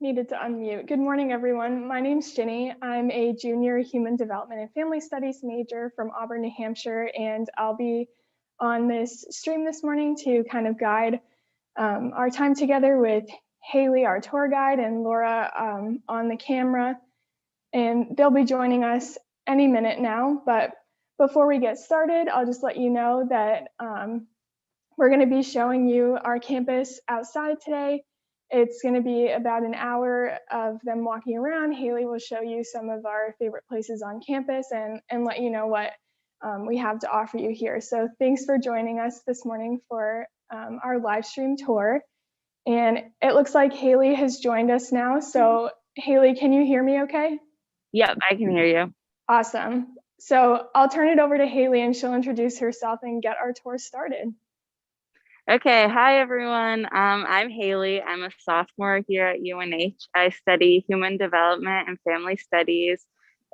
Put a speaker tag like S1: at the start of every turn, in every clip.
S1: Needed to unmute. Good morning, everyone. My name's Ginny. I'm a junior human development and family studies major from Auburn, New Hampshire, and I'll be on this stream this morning to kind of guide our time together with Hailey, our tour guide, and Laura on the camera. And they'll be joining us any minute now. But before we get started, I'll just let you know that we're going to be showing you our campus outside today. It's going to be about an hour of them walking around. Hailey will show you some of our favorite places on campus and let you know what we have to offer you here. So thanks for joining us this morning for our live stream tour. And it looks like Hailey has joined us now. So Hailey, can you hear me okay?
S2: Yep, I can hear you.
S1: Awesome. So I'll turn it over to Hailey and she'll introduce herself and get our tour started.
S2: Okay, hi everyone. I'm Hailey. I'm a sophomore here at UNH. I study human development and family studies,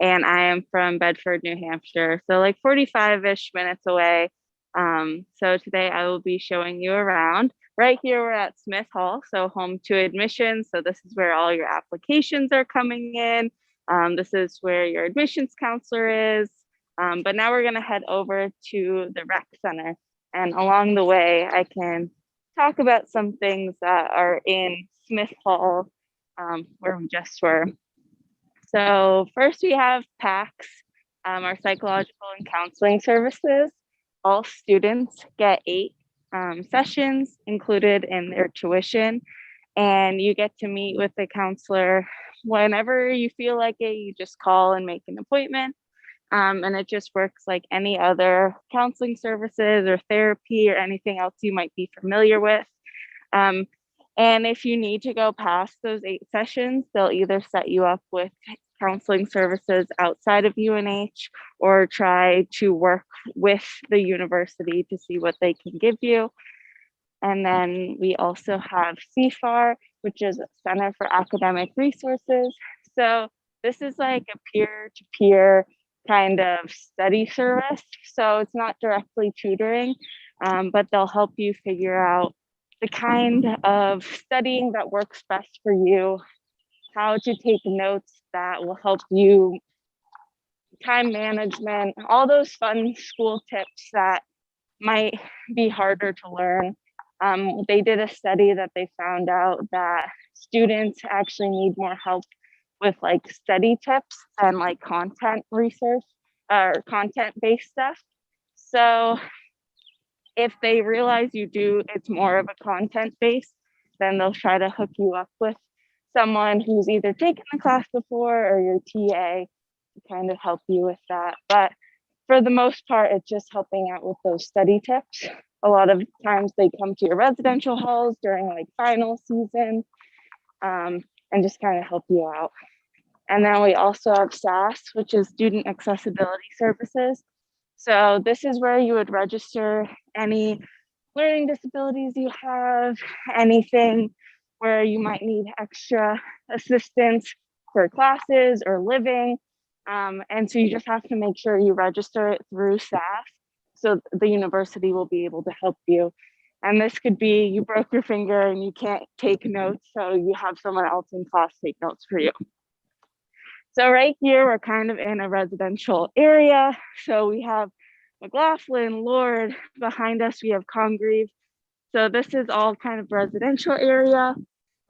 S2: and I am from Bedford, New Hampshire, so like 45-ish minutes away. So today I will be showing you around. Right here we're at Smith Hall, so home to admissions. So this is where all your applications are coming in. This is where your admissions counselor is. But now we're gonna head over to the rec center. And along the way, I can talk about some things that are in Smith Hall, where we just were. So first we have PACS, our psychological and counseling services. All students get 8 sessions included in their tuition, and you get to meet with the counselor whenever you feel like it. You just call and make an appointment. And it just works like any other counseling services or therapy or anything else you might be familiar with. And if you need to go past those 8 sessions, they'll either set you up with counseling services outside of UNH or try to work with the university to see what they can give you. And then we also have CFAR, which is Center for Academic Resources. So this is like a peer-to-peer kind of study service. So it's not directly tutoring, but they'll help you figure out the kind of studying that works best for you, how to take notes that will help you, time management, all those fun school tips that might be harder to learn. They did a study that they found out that students actually need more help with like study tips and like content research or content-based stuff. So if they realize it's more of a content base, then they'll try to hook you up with someone who's either taken the class before or your TA to kind of help you with that. But for the most part, it's just helping out with those study tips. A lot of times they come to your residential halls during like final season and just kind of help you out. And then we also have SAS, which is Student Accessibility Services. So this is where you would register any learning disabilities you have, anything where you might need extra assistance for classes or living. And so you just have to make sure you register it through SAS so the university will be able to help you. And this could be you broke your finger and you can't take notes, so you have someone else in class take notes for you. So right here, we're kind of in a residential area. So we have McLaughlin, Lord, behind us we have Congreve. So this is all kind of residential area.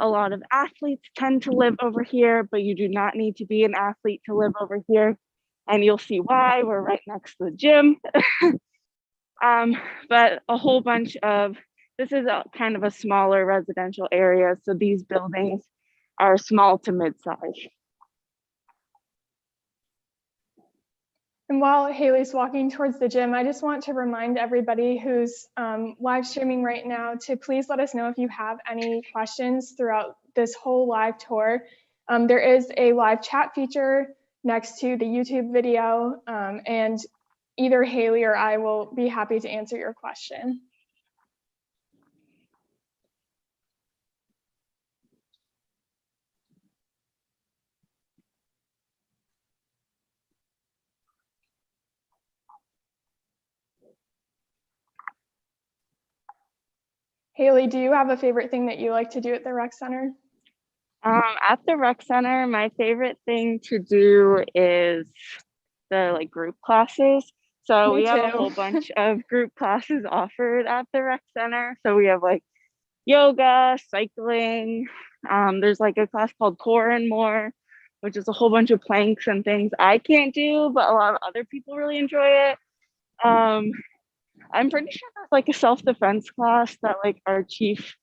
S2: A lot of athletes tend to live over here, but you do not need to be an athlete to live over here. And you'll see why. We're right next to the gym. But a whole bunch of, this is kind of a smaller residential area. So these buildings are small to mid-size.
S1: And while Hailey's walking towards the gym, I just want to remind everybody who's live streaming right now to please let us know if you have any questions throughout this whole live tour. There is a live chat feature next to the YouTube video, and either Hailey or I will be happy to answer your question. Hailey, do you have a favorite thing that you like to do at the rec center?
S2: At the rec center, my favorite thing to do is the like group classes. So
S1: Me
S2: we have a
S1: too.
S2: whole bunch of group classes offered at the rec center. So we have like yoga, cycling. There's like a class called Core and More, which is a whole bunch of planks and things I can't do, but a lot of other people really enjoy it. Um, I'm pretty sure there's like a self-defense class that like our chief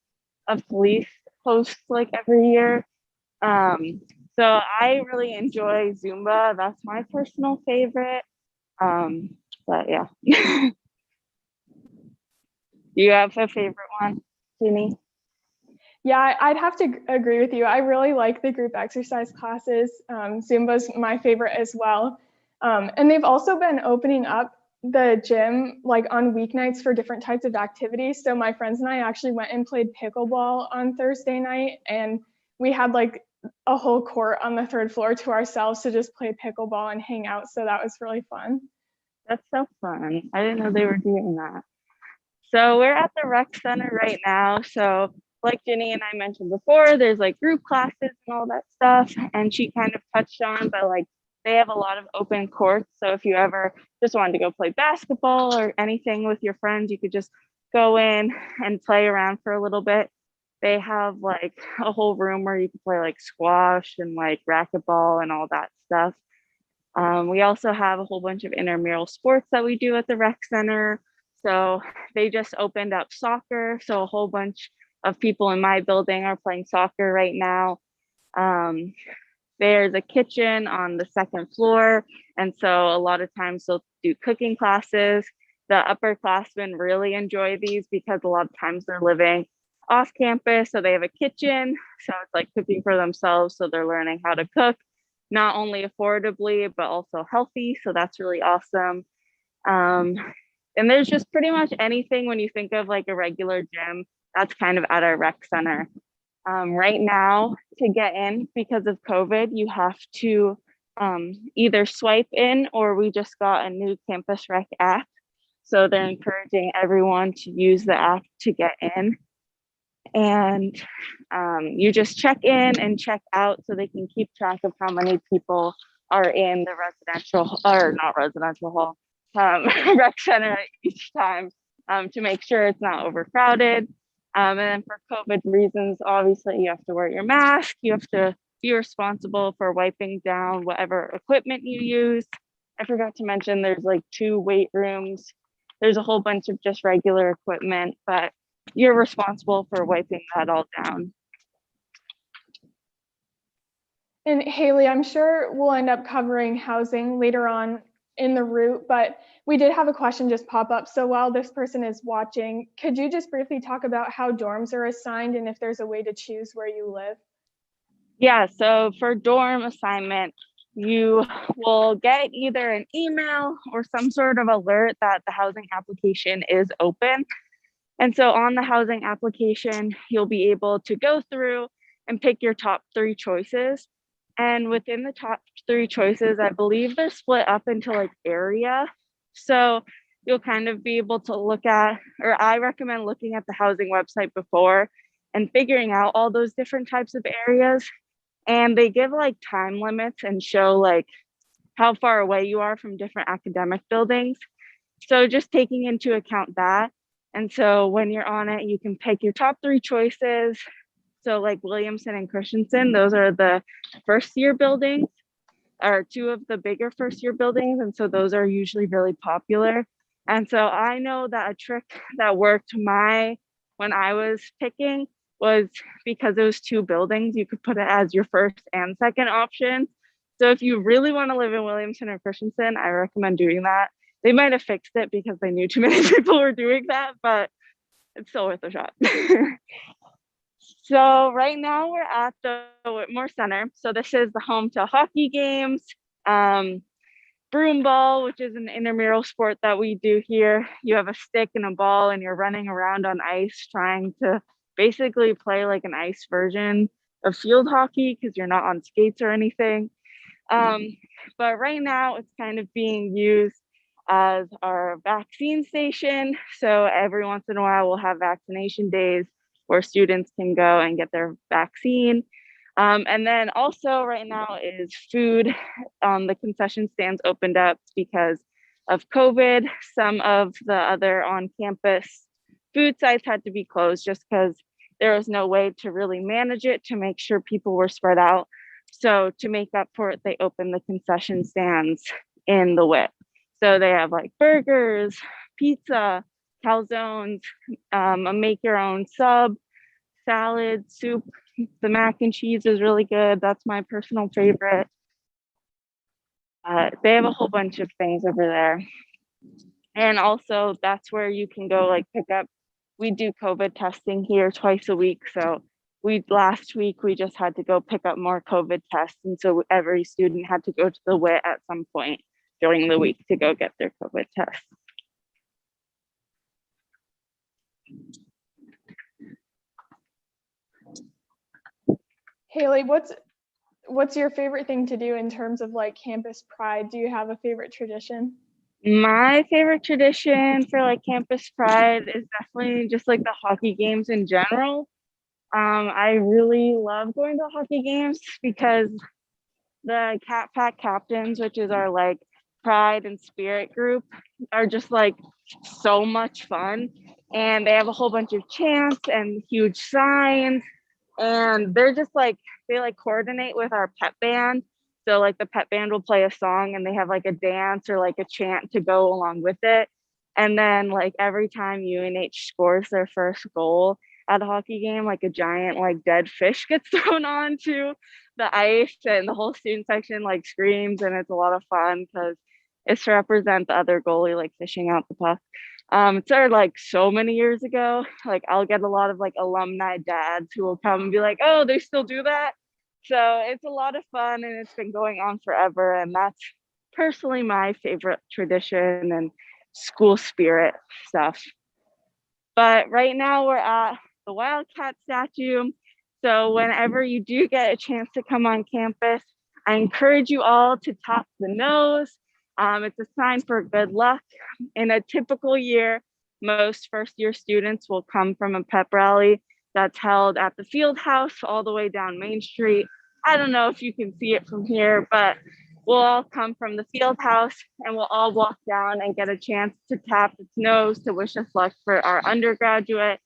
S2: of police hosts like every year. Um, so I really enjoy Zumba. That's my personal favorite. But yeah. Do you have a favorite one, Ginny?
S1: Yeah, I'd have to agree with you. I really like the group exercise classes. Zumba's my favorite as well. And they've also been opening up the gym like on weeknights for different types of activities. So my friends and I actually went and played pickleball on Thursday night, and we had like a whole court on the third floor to ourselves to just play pickleball and hang out. So that was really fun.
S2: That's so fun. I didn't know they were doing that. So we're at the rec center right now. So like Ginny and I mentioned before, there's like group classes and all that stuff. And she kind of touched on, but like they have a lot of open courts. So if you ever just wanted to go play basketball or anything with your friends, you could just go in and play around for a little bit. They have like a whole room where you can play like squash and like racquetball and all that stuff. We also have a whole bunch of intramural sports that we do at the rec center. So they just opened up soccer. So a whole bunch of people in my building are playing soccer right now. Um, there's a kitchen on the second floor. And so a lot of times they'll do cooking classes. The upperclassmen really enjoy these because a lot of times they're living off campus. So they have a kitchen. So it's like cooking for themselves. So they're learning how to cook, not only affordably, but also healthy. So that's really awesome. Um, and there's just pretty much anything when you think of like a regular gym, that's kind of at our rec center. Right now, to get in because of COVID, you have to either swipe in or we just got a new Campus Rec app. So they're encouraging everyone to use the app to get in. And you just check in and check out so they can keep track of how many people are in the residential or not residential hall rec center each time to make sure it's not overcrowded. And then for COVID reasons, obviously you have to wear your mask, you have to be responsible for wiping down whatever equipment you use. I forgot to mention there's like 2 weight rooms. There's a whole bunch of just regular equipment, but you're responsible for wiping that all down.
S1: And Hailey, I'm sure we'll end up covering housing later on in the route, but we did have a question just pop up. So while this person is watching, could you just briefly talk about how dorms are assigned and if there's a way to choose where you live?
S2: Yeah, so for dorm assignment, you will get either an email or some sort of alert that the housing application is open. And so on the housing application, you'll be able to go through and pick your top 3 choices. And within the top 3 choices, I believe they're split up into like area. So you'll kind of be able to look at, or I recommend looking at the housing website before and figuring out all those different types of areas. And they give like time limits and show like how far away you are from different academic buildings. So just taking into account that. And so when you're on it, you can pick your top 3 choices. So like Williamson and Christensen, those are the first year buildings, or 2 of the bigger first year buildings. And so those are usually really popular. And so I know that a trick that worked when I was picking was because those 2 buildings, you could put it as your first and second option. So if you really want to live in Williamson or Christensen, I recommend doing that. They might have fixed it because they knew too many people were doing that, but it's still worth a shot. So right now we're at the Whitmore Center. So this is the home to hockey games, broom ball, which is an intramural sport that we do here. You have a stick and a ball and you're running around on ice trying to basically play like an ice version of field hockey because you're not on skates or anything. But right now it's kind of being used as our vaccine station. So every once in a while we'll have vaccination days where students can go and get their vaccine. And then also right now is food. The concession stands opened up because of COVID. Some of the other on-campus food sites had to be closed just because there was no way to really manage it to make sure people were spread out. So to make up for it, they opened the concession stands in the WIP. So they have like burgers, pizza, calzones, a make your own sub, salad, soup. The mac and cheese is really good. That's my personal favorite. They have a whole bunch of things over there. And also that's where you can go like pick up. We do COVID testing here twice a week. So last week we just had to go pick up more COVID tests. And so every student had to go to the WIT at some point during the week to go get their COVID test.
S1: Hailey, what's your favorite thing to do in terms of like campus pride? Do you have a favorite tradition?
S2: My favorite tradition for like campus pride is definitely just like the hockey games in general. I really love going to hockey games because the Cat Pack captains, which is our like pride and spirit group, are just like so much fun. And they have a whole bunch of chants and huge signs. And they're just like, they like coordinate with our pep band. So like the pep band will play a song and they have like a dance or like a chant to go along with it. And then like every time UNH scores their first goal at a hockey game, like a giant like dead fish gets thrown onto the ice and the whole student section like screams, and it's a lot of fun because it's to represent the other goalie like fishing out the puck. It started like so many years ago. Like I'll get a lot of like alumni dads who will come and be like, oh, they still do that. So it's a lot of fun and it's been going on forever. And that's personally my favorite tradition and school spirit stuff. But right now we're at the Wildcat statue. So whenever you do get a chance to come on campus, I encourage you all to tap the nose. It's a sign for good luck. In a typical year, most first year students will come from a pep rally that's held at the field house all the way down Main Street. I don't know if you can see it from here, but we'll all come from the field house and we'll all walk down and get a chance to tap its nose to wish us luck for our undergraduate.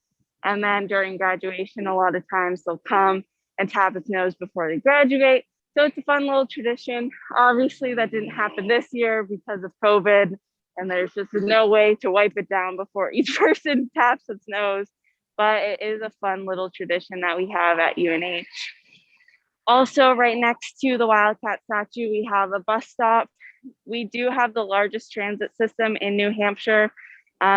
S2: And then during graduation, a lot of times they'll come and tap its nose before they graduate. So it's a fun little tradition. Obviously, that didn't happen this year because of COVID, and there's just no way to wipe it down before each person taps its nose. But it is a fun little tradition that we have at UNH. Also, right next to the Wildcat statue, we have a bus stop. We do have the largest transit system in New Hampshire.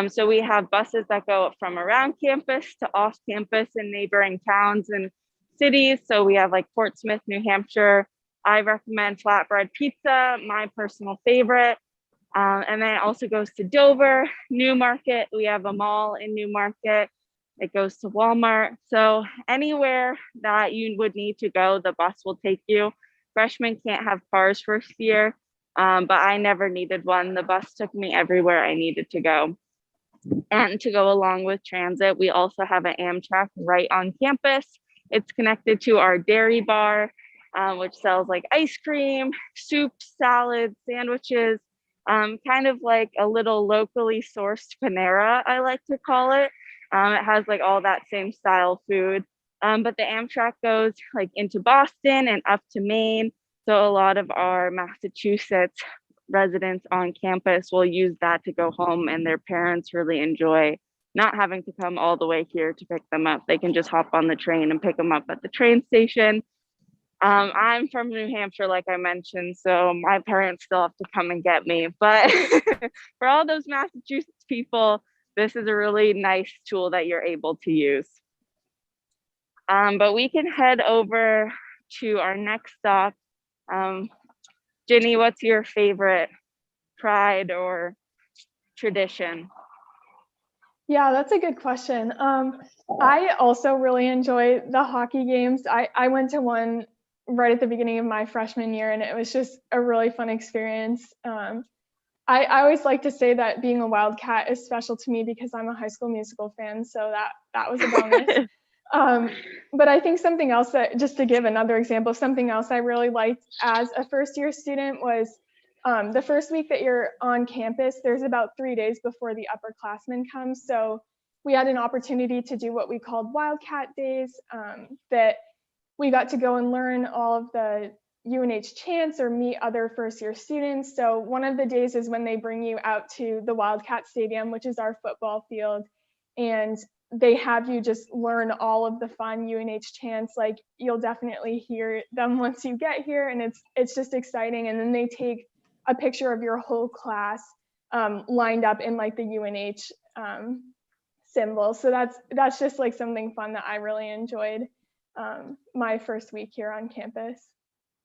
S2: So we have buses that go from around campus to off campus in neighboring towns and cities. So we have like Portsmouth, New Hampshire. I recommend flatbread pizza, my personal favorite. And then it also goes to Dover, Newmarket. We have a mall in Newmarket. It goes to Walmart. So anywhere that you would need to go, the bus will take you. Freshmen can't have cars first year, but I never needed one. The bus took me everywhere I needed to go. And to go along with transit, we also have an Amtrak right on campus. It's connected to our dairy bar, which sells like ice cream, soup, salads, sandwiches, kind of like a little locally sourced Panera, I like to call it. It has like all that same style food. But the Amtrak goes like into Boston and up to Maine. So a lot of our Massachusetts residents on campus will use that to go home, and their parents really enjoy not having to come all the way here to pick them up. They can just hop on the train and pick them up at the train station. I'm from New Hampshire, like I mentioned, so my parents still have to come and get me. But for all those Massachusetts people, this is a really nice tool that you're able to use. But we can head over to our next stop. Ginny, what's your favorite pride or tradition?
S1: Yeah, that's a good question. I also really enjoy the hockey games. I went to one right at the beginning of my freshman year, and it was just a really fun experience. I always like to say that being a Wildcat is special to me because I'm a High School Musical fan, so that was a bonus. But I think something else that, just to give another example, something else I really liked as a first year student was the first week that you're on campus, there's about 3 days before the upperclassmen come. So we had an opportunity to do what we called Wildcat Days, that we got to go and learn all of the UNH chants or meet other first year students. So one of the days is when they bring you out to the Wildcat Stadium, which is our football field, and they have you just learn all of the fun UNH chants. Like, you'll definitely hear them once you get here, and it's just exciting. And then they take a picture of your whole class lined up in like the UNH symbol. So that's just like something fun that I really enjoyed my first week here on campus.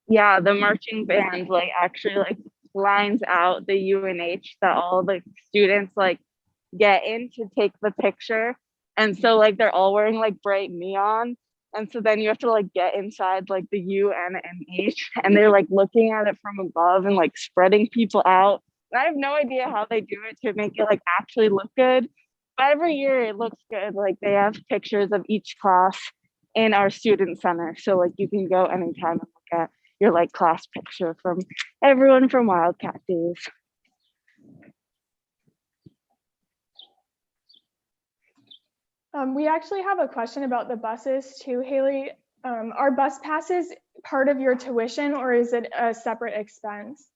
S2: Yeah, the marching band like actually like lines out the UNH that all the students like get in to take the picture. And so like they're all wearing like bright neon. And so then you have to like get inside like the UNH, and they're like looking at it from above and like spreading people out. And I have no idea how they do it to make it like actually look good. But every year it looks good. Like they have pictures of each class in our student center. So like you can go anytime and look at your like class picture from everyone from Wildcat Days.
S1: We actually have a question about the buses too, Hailey. Are bus passes part of your tuition, or is it a separate expense?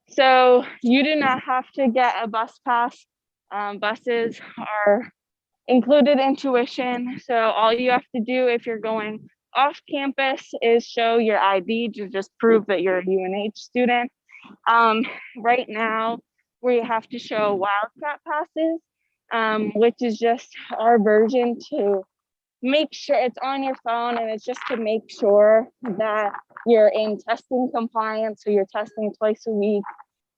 S2: So you do not have to get a bus pass. Buses are included in tuition. So all you have to do if you're going off campus is show your ID to just prove that you're a UNH student. Right now, we have to show Wildcat passes, which is just our version to make sure it's on your phone, and it's just to make sure that you're in testing compliance, so you're testing twice a week,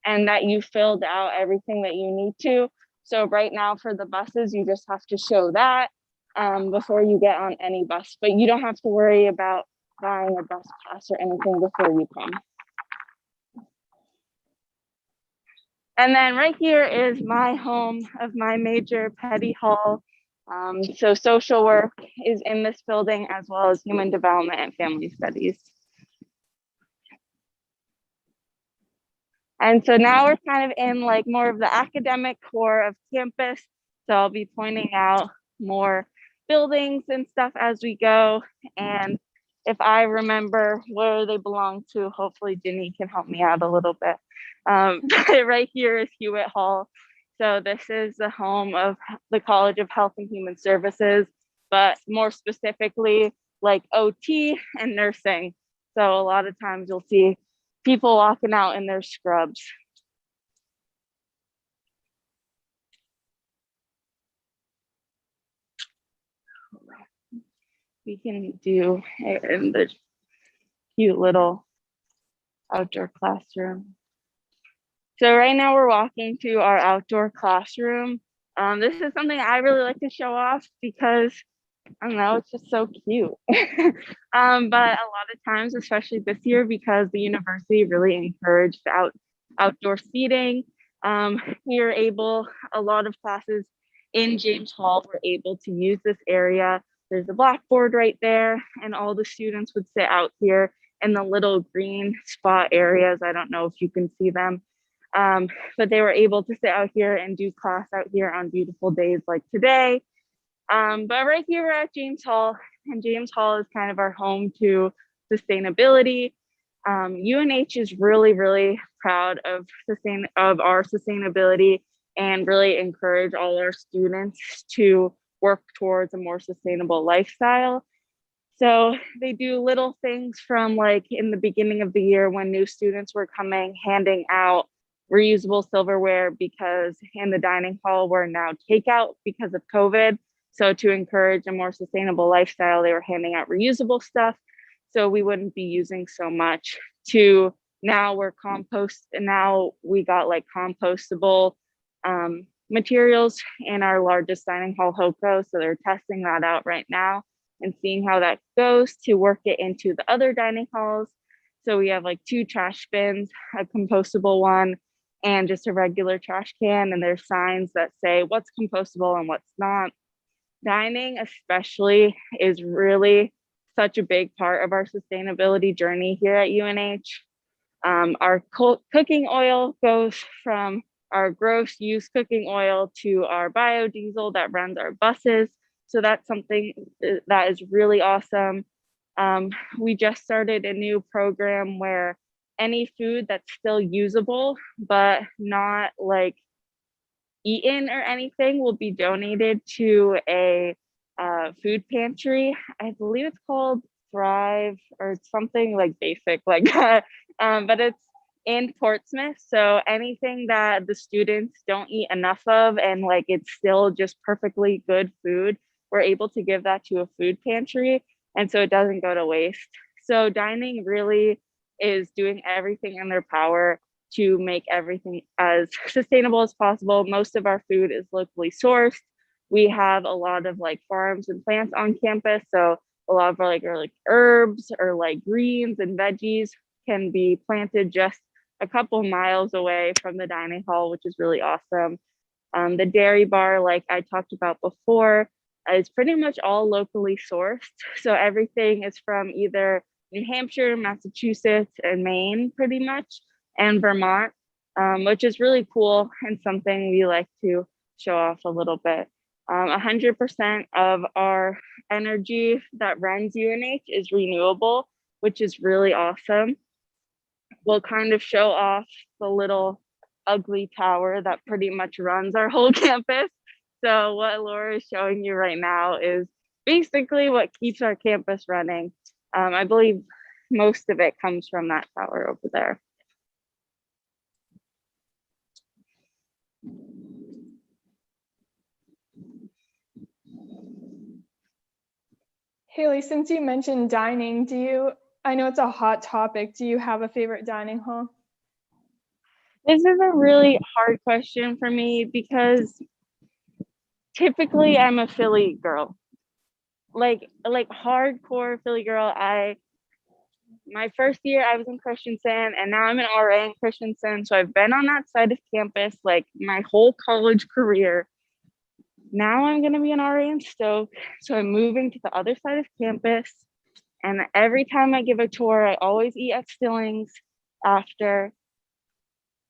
S2: and that you filled out everything that you need to. So right now for the buses, you just have to show that before you get on any bus, but you don't have to worry about buying a bus pass or anything before you come. And then right here is my home of my major, Petty Hall. So social work is in this building, as well as human development and family studies. And so now we're kind of in like more of the academic core of campus. So I'll be pointing out more buildings and stuff as we go. And if I remember where they belong to, hopefully Ginny can help me out a little bit. But right here is Hewitt Hall. So this is the home of the College of Health and Human Services, but more specifically like OT and nursing. So a lot of times you'll see people walking out in their scrubs. We can do it in the cute little outdoor classroom. So right now we're walking to our outdoor classroom. This is something I really like to show off because I don't know, it's just so cute. But a lot of times, especially this year, because the university really encouraged outdoor seating, we are able, a lot of classes in James Hall were able to use this area. There's a blackboard right there, and all the students would sit out here in the little green spot areas. I don't know if you can see them, but they were able to sit out here and do class out here on beautiful days like today. But right here we're at James Hall, and James Hall is kind of our home to sustainability. UNH is really, really proud of our sustainability, and really encourage all our students to work towards a more sustainable lifestyle. So they do little things from like in the beginning of the year when new students were coming, handing out reusable silverware, because in the dining hall we're now takeout because of COVID. So to encourage a more sustainable lifestyle, they were handing out reusable stuff so we wouldn't be using so much. To now we're compost, and now we got like compostable materials in our largest dining hall, HOCO. So they're testing that out right now and seeing how that goes to work it into the other dining halls. So we have like 2 trash bins, a compostable one, and just a regular trash can. And there's signs that say what's compostable and what's not. dining especially is really such a big part of our sustainability journey here at UNH. Our cooking oil goes from our gross use cooking oil to our biodiesel that runs our buses. So that's something that is really awesome. We just started a new program where any food that's still usable, but not like eaten or anything, will be donated to a food pantry. I believe it's called Thrive or something like basic like that. But it's in Portsmouth. So anything that the students don't eat enough of and like it's still just perfectly good food, we're able to give that to a food pantry. And so it doesn't go to waste. So dining really is doing everything in their power to make everything as sustainable as possible. Most of our food is locally sourced. We have a lot of like farms and plants on campus. So a lot of our like herbs or like greens and veggies can be planted just a couple miles away from the dining hall, which is really awesome. The dairy bar, like I talked about before, is pretty much all locally sourced. So everything is from either New Hampshire, Massachusetts, and Maine, pretty much, and Vermont, which is really cool and something we like to show off a little bit. 100% of our energy that runs UNH is renewable, which is really awesome. We'll kind of show off the little ugly tower that pretty much runs our whole campus. So what Laura is showing you right now is basically what keeps our campus running. I believe most of it comes from that tower over there.
S1: Hailey, since you mentioned dining, I know it's a hot topic, do you have a favorite dining hall?
S2: This is a really hard question for me because typically I'm a Philly girl. Like hardcore Philly girl. My first year I was in Christensen and now I'm an RA in Christensen. So I've been on that side of campus like my whole college career. Now I'm gonna be an RA in Stoke. So I'm moving to the other side of campus. And every time I give a tour, I always eat at Stillings after.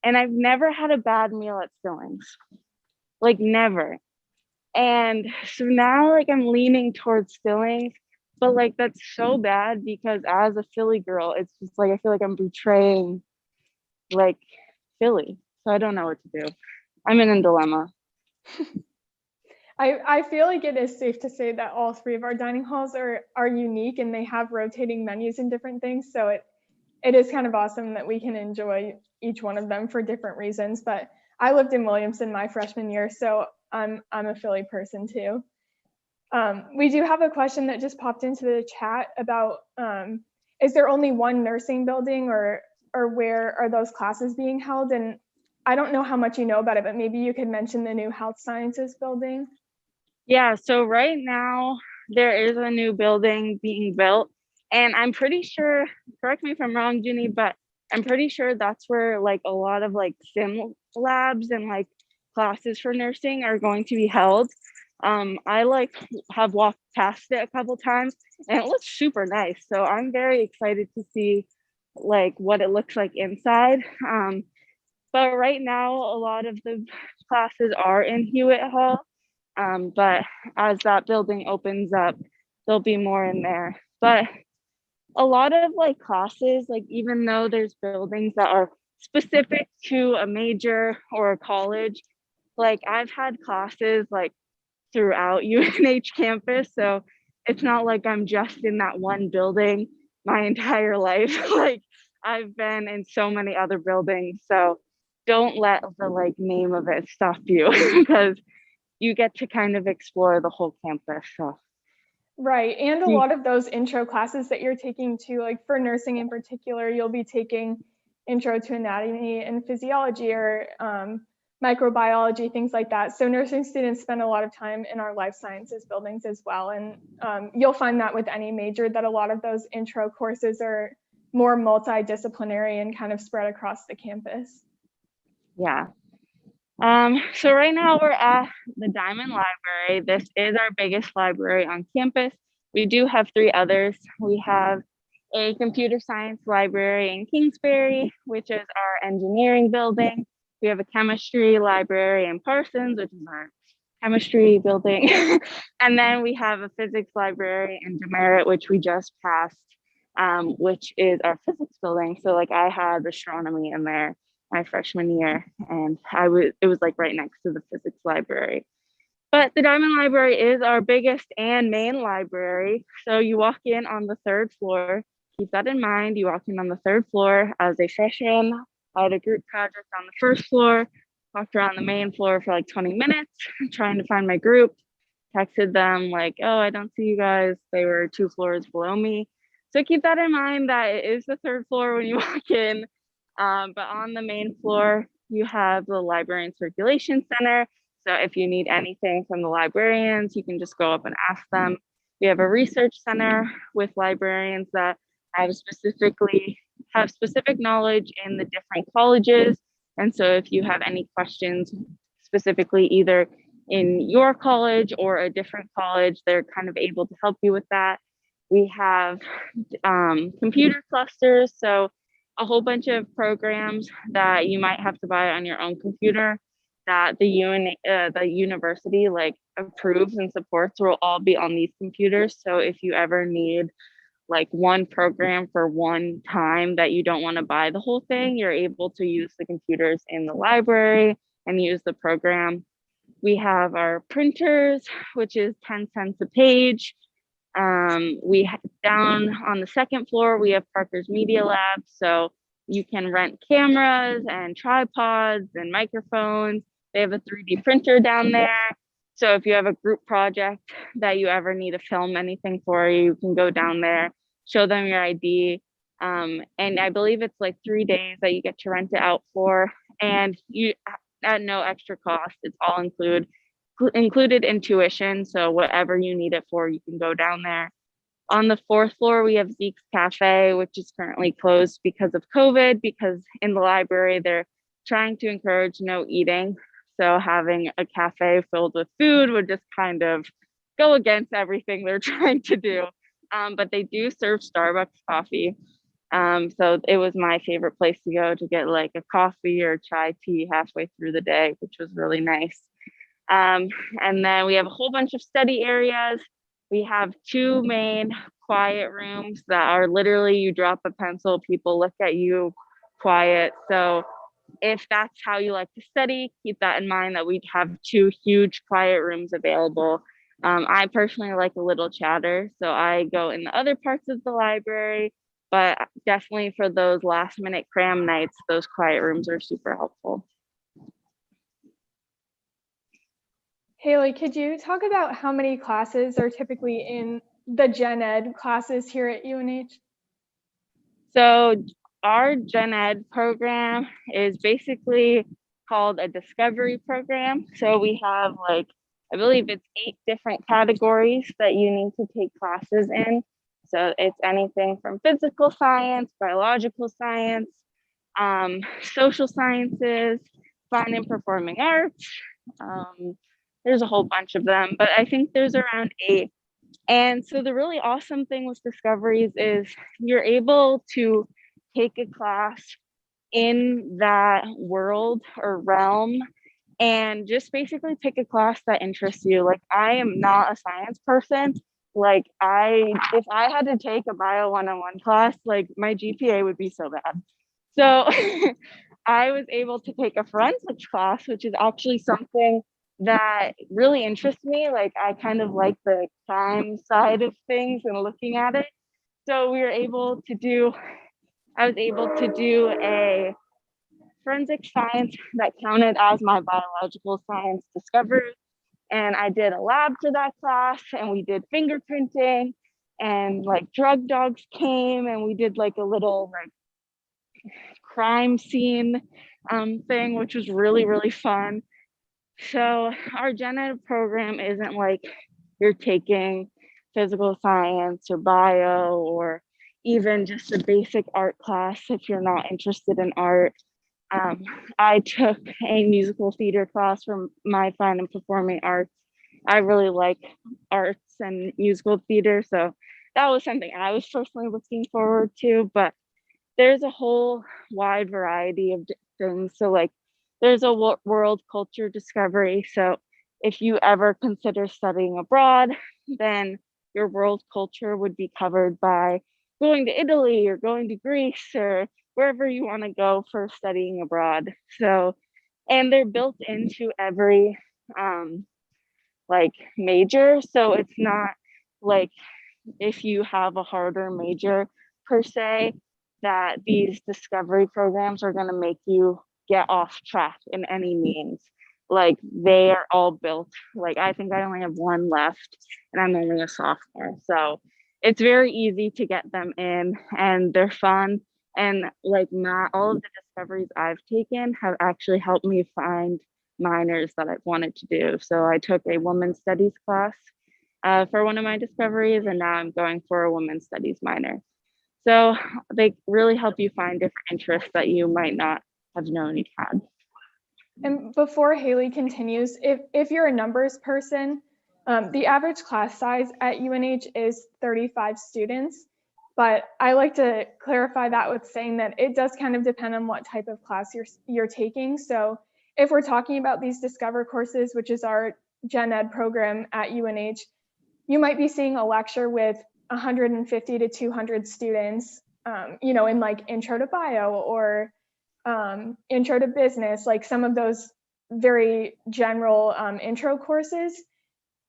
S2: And I've never had a bad meal at Stillings. Like never. And so now like I'm leaning towards Stillings, but like that's so bad because as a Philly girl, it's just like I feel like I'm betraying like Philly. So I don't know what to do. I'm in a dilemma.
S1: I feel like it is safe to say that all three of our dining halls are unique and they have rotating menus and different things. So it is kind of awesome that we can enjoy each one of them for different reasons. But I lived in Williamson my freshman year, so I'm a Philly person too. We do have a question that just popped into the chat about is there only one nursing building or where are those classes being held? And I don't know how much you know about it, but maybe you could mention the new health sciences building.
S2: Yeah, so right now there is a new building being built. And I'm pretty sure, correct me if I'm wrong, Ginny, but I'm pretty sure that's where like a lot of like sim labs and like classes for nursing are going to be held. I like have walked past it a couple times and it looks super nice. So I'm very excited to see like what it looks like inside. But right now a lot of the classes are in Hewitt Hall. But as that building opens up, there'll be more in there. But a lot of like classes, like even though there's buildings that are specific to a major or a college, like I've had classes like throughout UNH campus. So it's not like I'm just in that one building my entire life. Like I've been in so many other buildings. So don't let the like name of it stop you because you get to kind of explore the whole campus. So
S1: Right. And a lot of those intro classes that you're taking too, like for nursing in particular, you'll be taking intro to anatomy and physiology or microbiology, things like that. So nursing students spend a lot of time in our life sciences buildings as well. And you'll find that with any major that a lot of those intro courses are more multidisciplinary and kind of spread across the campus.
S2: Yeah. So right now we're at the Diamond Library. This is our biggest library on campus. We do have three others. We have a computer science library in Kingsbury, which is our engineering building. We have a chemistry library in Parsons, which is our chemistry building. And then we have a physics library in Demerit, which we just passed, which is our physics building. So like I had astronomy in there my freshman year, and it was like right next to the physics library. But the Diamond Library is our biggest and main library. So you walk in on the third floor. Keep that in mind. You walk in on the third floor as a freshman. I had a group project on the first floor, walked around the main floor for like 20 minutes, trying to find my group. Texted them like, oh, I don't see you guys. They were 2 floors below me. So keep that in mind that it is the third floor when you walk in. But on the main floor, you have the Library and Circulation Center. So if you need anything from the librarians, you can just go up and ask them. We have a research center with librarians that have specific knowledge in the different colleges. And so if you have any questions specifically either in your college or a different college, they're kind of able to help you with that. We have computer clusters. So a whole bunch of programs that you might have to buy on your own computer that the university like approves and supports will all be on these computers. So if you ever need like one program for one time that you don't want to buy the whole thing, you're able to use the computers in the library and use the program. We have our printers, which is 10 cents a page. Down on the second floor, we have Parker's Media Lab. So you can rent cameras and tripods and microphones. They have a 3D printer down there. So if you have a group project that you ever need to film anything for, you can go down there, show them your ID. And I believe it's like 3 days that you get to rent it out for. And you at no extra cost. It's all included in tuition. So whatever you need it for, you can go down there. On the fourth floor, we have Zeke's Cafe, which is currently closed because of COVID, because in the library, they're trying to encourage no eating. So having a cafe filled with food would just kind of go against everything they're trying to do. But they do serve Starbucks coffee. So it was my favorite place to go to get like a coffee or chai tea halfway through the day, which was really nice. And then we have a whole bunch of study areas. We have 2 main quiet rooms that are literally you drop a pencil, people look at you quiet. So if that's how you like to study, keep that in mind that we have 2 huge quiet rooms available. I personally like a little chatter, so I go in the other parts of the library, but definitely for those last minute cram nights, those quiet rooms are super helpful.
S1: Hailey, could you talk about how many classes are typically in the Gen Ed classes here at UNH?
S2: So our Gen Ed program is basically called a discovery program. So we have like, I believe it's 8 different categories that you need to take classes in. So it's anything from physical science, biological science, social sciences, fine and performing arts. There's a whole bunch of them, but I think there's around 8. And so the really awesome thing with discoveries is you're able to take a class in that world or realm and just basically pick a class that interests you. Like I am not a science person. Like if I had to take a bio 101 class, like my GPA would be so bad. So I was able to take a forensics class, which is actually something that really interests me. Like I kind of like the crime side of things and looking at it. So I was able to do a forensic science that counted as my biological science discovery. And I did a lab for that class and we did fingerprinting and like drug dogs came and we did like a little like crime scene thing, which was really, really fun. So our gen ed program isn't like you're taking physical science or bio or even just a basic art class if you're not interested in art. Um, I took a musical theater class from my fine and performing arts. I really like arts and musical theater, so that was something I was personally looking forward to. But there's a whole wide variety of things. So, like, there's a world culture discovery. So, if you ever consider studying abroad, then your world culture would be covered by going to Italy or going to Greece or wherever you want to go for studying abroad. So, and they're built into every like major. So it's not like if you have a harder major per se, that these discovery programs are going to make you get off track in any means. Like they are all built. Like I think I only have one left and I'm only a sophomore. So it's very easy to get them in and they're fun. And like not all of the discoveries I've taken have actually helped me find minors that I've wanted to do. So I took a women's studies class for one of my discoveries, and now I'm going for a women's studies minor. So they really help you find different interests that you might not have known you had.
S1: And before Hailey continues, if you're a numbers person, the average class size at UNH is 35 students. But I like to clarify that with saying that it does kind of depend on what type of class you're taking. So if we're talking about these Discover courses, which is our gen ed program at UNH, you might be seeing a lecture with 150 to 200 students, in like intro to bio or intro to business, like some of those very general intro courses,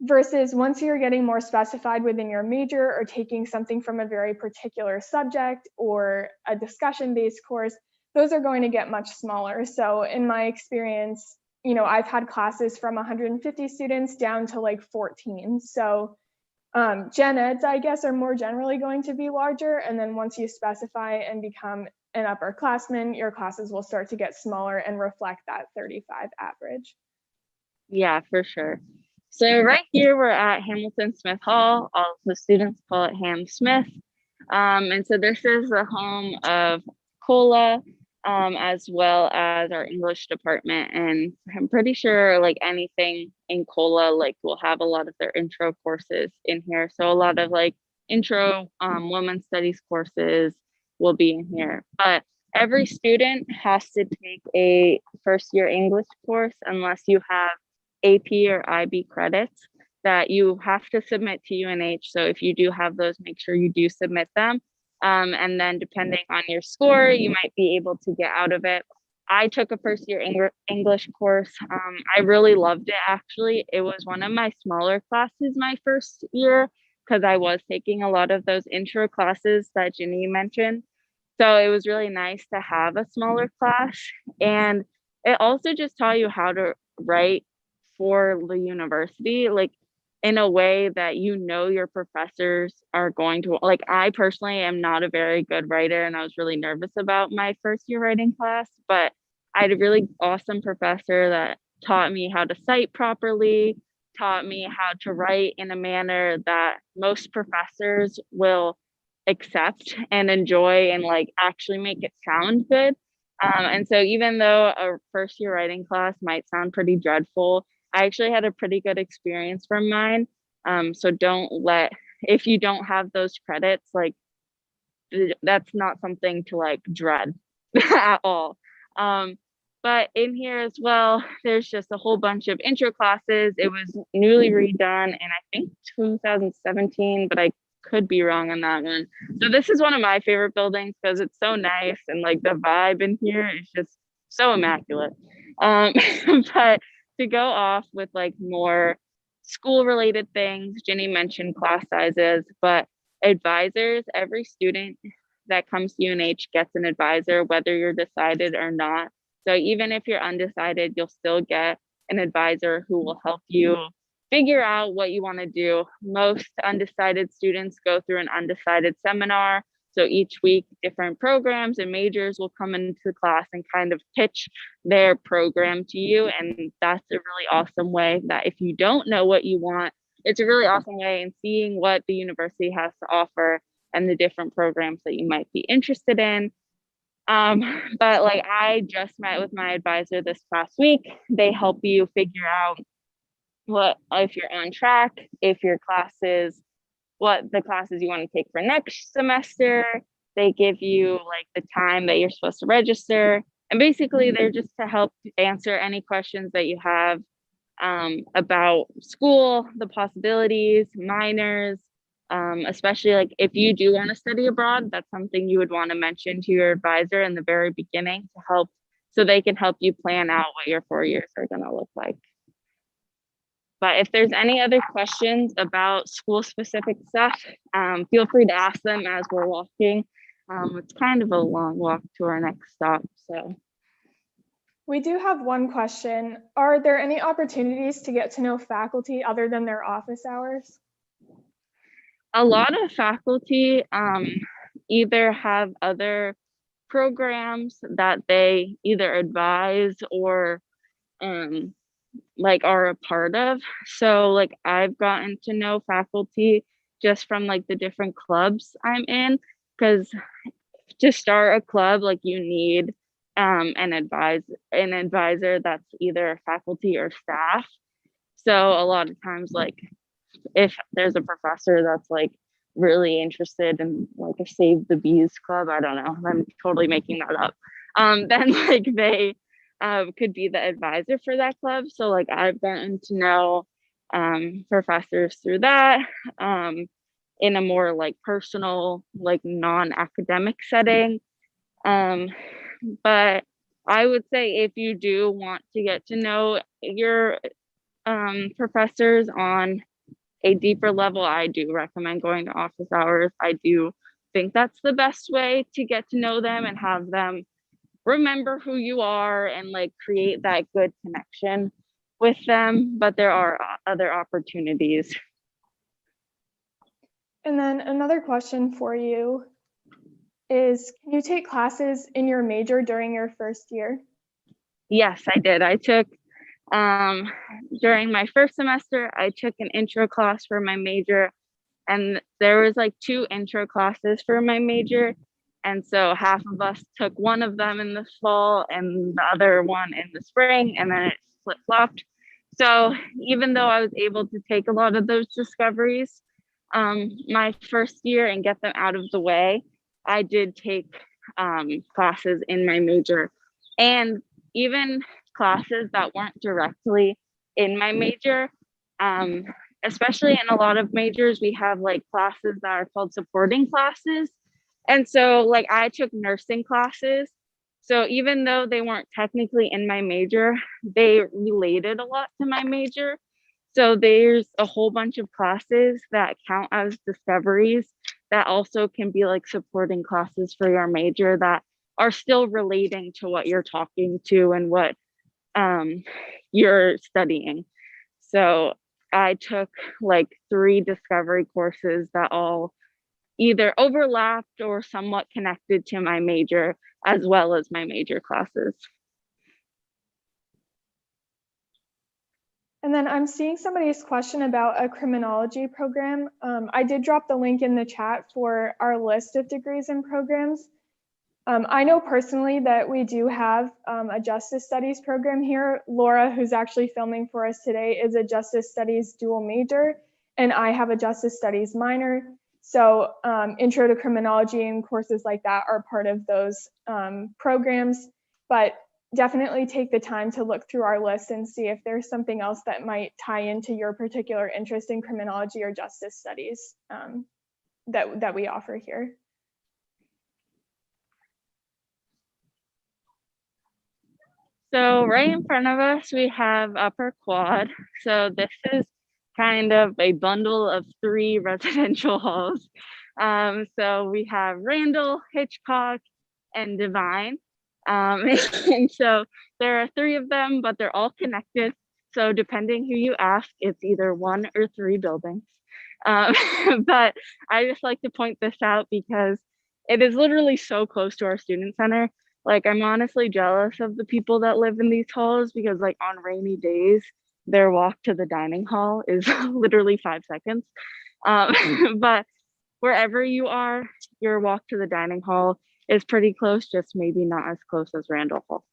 S1: versus once you're getting more specified within your major or taking something from a very particular subject or a discussion-based course, those are going to get much smaller. So in my experience, I've had classes from 150 students down to like 14. So gen eds, I guess, are more generally going to be larger. And then once you specify and become an upperclassman, your classes will start to get smaller and reflect that 35 average.
S2: Yeah, for sure. So right here we're at Hamilton Smith Hall. All the students call it Ham Smith. And so this is the home of COLA, as well as our English department. And I'm pretty sure like anything in COLA, like we'll have a lot of their intro courses in here. So a lot of like intro women's studies courses will be in here. But every student has to take a first year English course unless you have AP or IB credits that you have to submit to UNH. So if you do have those, make sure you do submit them. And then depending on your score, you might be able to get out of it. I took a first year English course. I really loved it actually. It was one of my smaller classes my first year because I was taking a lot of those intro classes that Ginny mentioned. So it was really nice to have a smaller class. And it also just taught you how to write for the university, like in a way that your professors are going to like. I personally am not a very good writer, and I was really nervous about my first year writing class, but I had a really awesome professor that taught me how to cite properly, taught me how to write in a manner that most professors will accept and enjoy and like actually make it sound good. And so even though a first year writing class might sound pretty dreadful, I actually had a pretty good experience from mine. So if you don't have those credits, like that's not something to like dread at all. But in here as well, there's just a whole bunch of intro classes. It was newly redone in I think 2017, but I could be wrong on that one. So this is one of my favorite buildings because it's so nice and like the vibe in here is just so immaculate. But to go off with like more school related things, Ginny mentioned class sizes, but advisors, every student that comes to UNH gets an advisor, whether you're decided or not. So even if you're undecided, you'll still get an advisor who will help you figure out what you want to do. Most undecided students go through an undecided seminar. So each week, different programs and majors will come into class and kind of pitch their program to you. And that's a really awesome way that if you don't know what you want, it's a really awesome way in seeing what the university has to offer and the different programs that you might be interested in. But like I just met with my advisor this past week. They help you figure out what if you're on track, if your classes, what the classes you want to take for next semester. They give you like the time that you're supposed to register. And basically they're just to help answer any questions that you have about school, the possibilities, minors, especially like if you do want to study abroad, that's something you would want to mention to your advisor in the very beginning to help so they can help you plan out what your 4 years are going to look like. But if there's any other questions about school specific stuff, feel free to ask them as we're walking. It's kind of a long walk to our next stop, so.
S1: We do have one question. Are there any opportunities to get to know faculty other than their office hours?
S2: A lot of faculty either have other programs that they either advise or like are a part of. So like I've gotten to know faculty just from like the different clubs I'm in, because to start a club, like you need an advisor that's either faculty or staff. So a lot of times, like if there's a professor that's like really interested in like a Save the Bees club, I don't know, I'm totally making that up. Then like they could be the advisor for that club. So like I've gotten to know professors through that in a more like personal, like non-academic setting. But I would say if you do want to get to know your professors on a deeper level, I do recommend going to office hours. I do think that's the best way to get to know them and have them remember who you are and like create that good connection with them. But there are other opportunities.
S1: And then another question for you is, can you take classes in your major during your first year?
S2: Yes, I did. I took during my first semester, I took an intro class for my major, and there was like 2 intro classes for my major. And so half of us took one of them in the fall and the other one in the spring, and then it flip-flopped. So even though I was able to take a lot of those discoveries my first year and get them out of the way, I did take classes in my major, and even classes that weren't directly in my major. Especially in a lot of majors, we have like classes that are called supporting classes. And so like I took nursing classes. So even though they weren't technically in my major, they related a lot to my major. So there's a whole bunch of classes that count as discoveries that also can be like supporting classes for your major that are still relating to what you're talking to and what you're studying. So I took like 3 discovery courses that all either overlapped or somewhat connected to my major, as well as my major classes.
S1: And then I'm seeing somebody's question about a criminology program. I did drop the link in the chat for our list of degrees and programs. I know personally that we do have a justice studies program here. Laura, who's actually filming for us today, is a justice studies dual major, and I have a justice studies minor. So intro to criminology and courses like that are part of those programs, but definitely take the time to look through our list and see if there's something else that might tie into your particular interest in criminology or justice studies that we offer here.
S2: So right in front of us, we have Upper Quad. So this is kind of a bundle of 3 residential halls. So we have Randall, Hitchcock, and Divine. And so there are 3 of them, but they're all connected. So depending who you ask, it's either 1 or 3 buildings. But I just like to point this out because it is literally so close to our student center. Like I'm honestly jealous of the people that live in these halls because like on rainy days, their walk to the dining hall is literally 5 seconds. But wherever you are, your walk to the dining hall is pretty close, just maybe not as close as Randall Hall.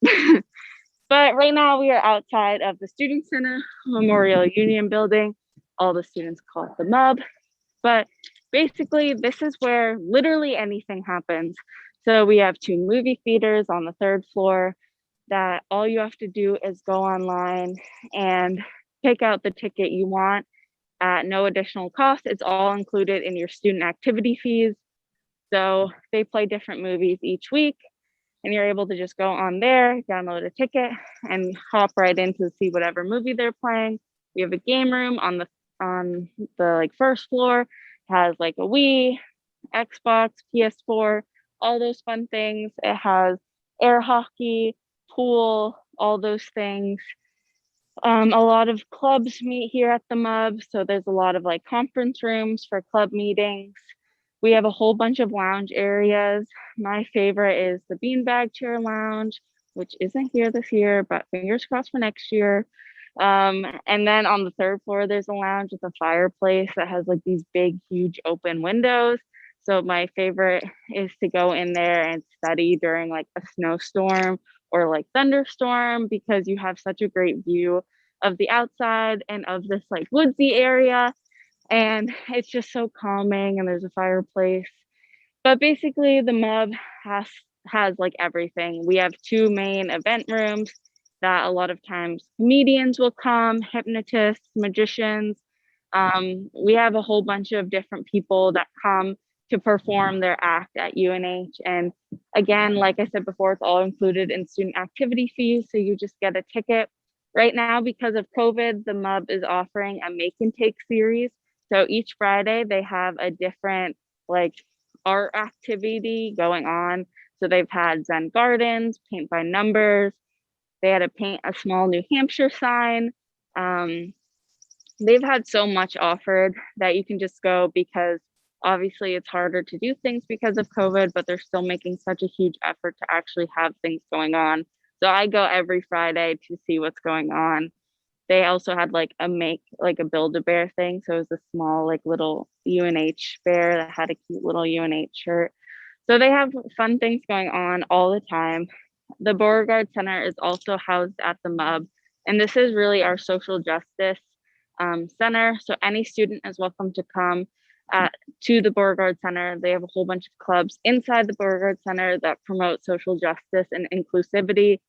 S2: But right now we are outside of the Student Center Memorial Union building. All the students call it the MUB. But basically, this is where literally anything happens. So we have 2 movie theaters on the 3rd floor that all you have to do is go online and pick out the ticket you want at no additional cost. It's all included in your student activity fees. So they play different movies each week, and you're able to just go on there, download a ticket, and hop right in to see whatever movie they're playing. We have a game room on the like 1st floor. It has like a Wii, Xbox, PS4, all those fun things. It has air hockey, pool, all those things. A lot of clubs meet here at the MUB, so there's a lot of like conference rooms for club meetings. We have a whole bunch of lounge areas. My favorite is the beanbag chair lounge, which isn't here this year, but fingers crossed for next year. And then on the 3rd floor, there's a lounge with a fireplace that has like these big, huge open windows. So my favorite is to go in there and study during like a snowstorm or like thunderstorm, because you have such a great view of the outside and of this like woodsy area. And it's just so calming, and there's a fireplace. But basically the MUB has like everything. We have 2 main event rooms that a lot of times comedians will come, hypnotists, magicians. We have a whole bunch of different people that come to perform their act at UNH. And again, like I said before, it's all included in student activity fees. So you just get a ticket. Right now, because of COVID, the MUB is offering a make and take series. So each Friday they have a different like art activity going on. So they've had Zen Gardens, paint by numbers. They had to paint a small New Hampshire sign. They've had so much offered that you can just go, because obviously it's harder to do things because of COVID, but they're still making such a huge effort to actually have things going on. So I go every Friday to see what's going on. They also had like a Build-A-Bear thing. So it was a small like little UNH bear that had a cute little UNH shirt. So they have fun things going on all the time. The Beauregard Center is also housed at the MUB, and this is really our social justice center. So any student is welcome to come to the Beauregard Center. They have a whole bunch of clubs inside the Beauregard Center that promote social justice and inclusivity.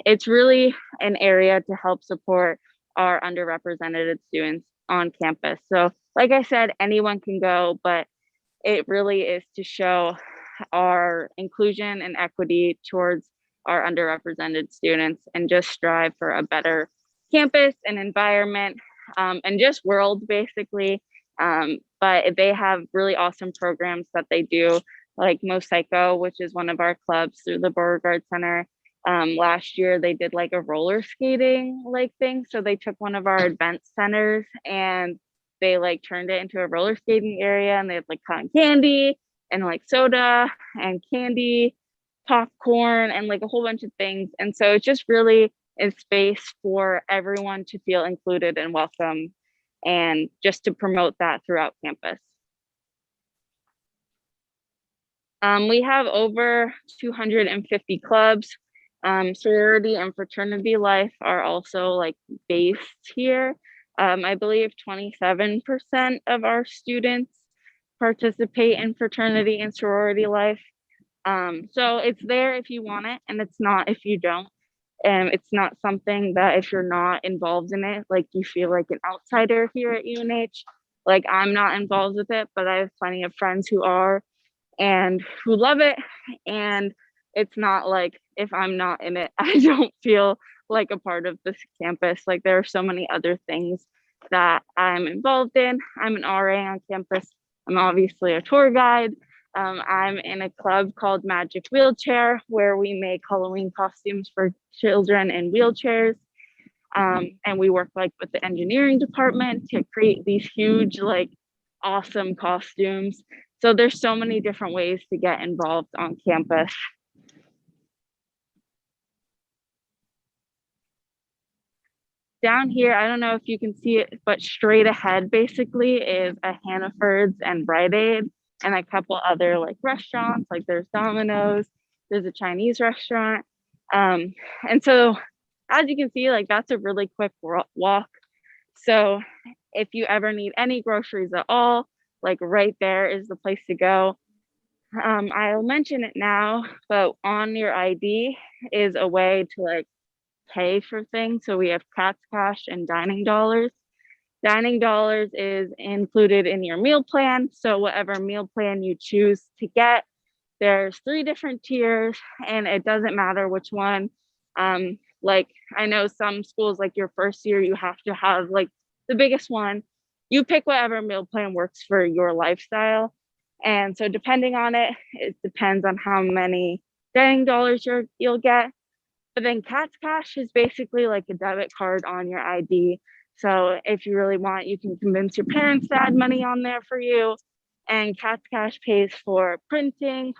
S2: It's really an area to help support our underrepresented students on campus. So like I said, anyone can go, but it really is to show our inclusion and equity towards our underrepresented students, and just strive for a better campus and environment, and just world basically. But they have really awesome programs that they do, like Mosaico, which is one of our clubs through the Beauregard Center. Last year they did like a roller skating like thing. So they took one of our event centers and they like turned it into a roller skating area, and they had like cotton candy and like soda and candy, popcorn, and like a whole bunch of things. And so it's just really a space for everyone to feel included and welcome, and just to promote that throughout campus. We have over 250 clubs. Sorority and fraternity life are also like based here. I believe 27% of our students participate in fraternity and sorority life. So it's there if you want it, and it's not if you don't. It's not something that if you're not involved in it, like you feel like an outsider here at UNH. Like I'm not involved with it, but I have plenty of friends who are and who love it. And it's not like if I'm not in it, I don't feel like a part of this campus. Like there are so many other things that I'm involved in. I'm an RA on campus. I'm obviously a tour guide. I'm in a club called Magic Wheelchair, where we make Halloween costumes for children in wheelchairs. And we work like with the engineering department to create these huge, like awesome costumes. So there's so many different ways to get involved on campus. Down here, I don't know if you can see it, but straight ahead basically is a Hannaford's and Rite Aid. and a couple other like restaurants, like there's Domino's, there's a Chinese restaurant. And so as you can see, like that's a really quick walk. So if you ever need any groceries at all, like right there is the place to go. I'll mention it now, but on your ID is a way to like pay for things. So we have Cat's Cash and Dining Dollars. Dining Dollars is included in your meal plan. So whatever meal plan you choose to get, there's 3 different tiers and it doesn't matter which one. Like I know some schools, like your first year, you have to have like the biggest one. You pick whatever meal plan works for your lifestyle. And so depending on it, it depends on how many dining dollars you'll get. But then Cat's Cash is basically like a debit card on your ID. So if you really want, you can convince your parents to add money on there for you. And Cat's Cash pays for printing,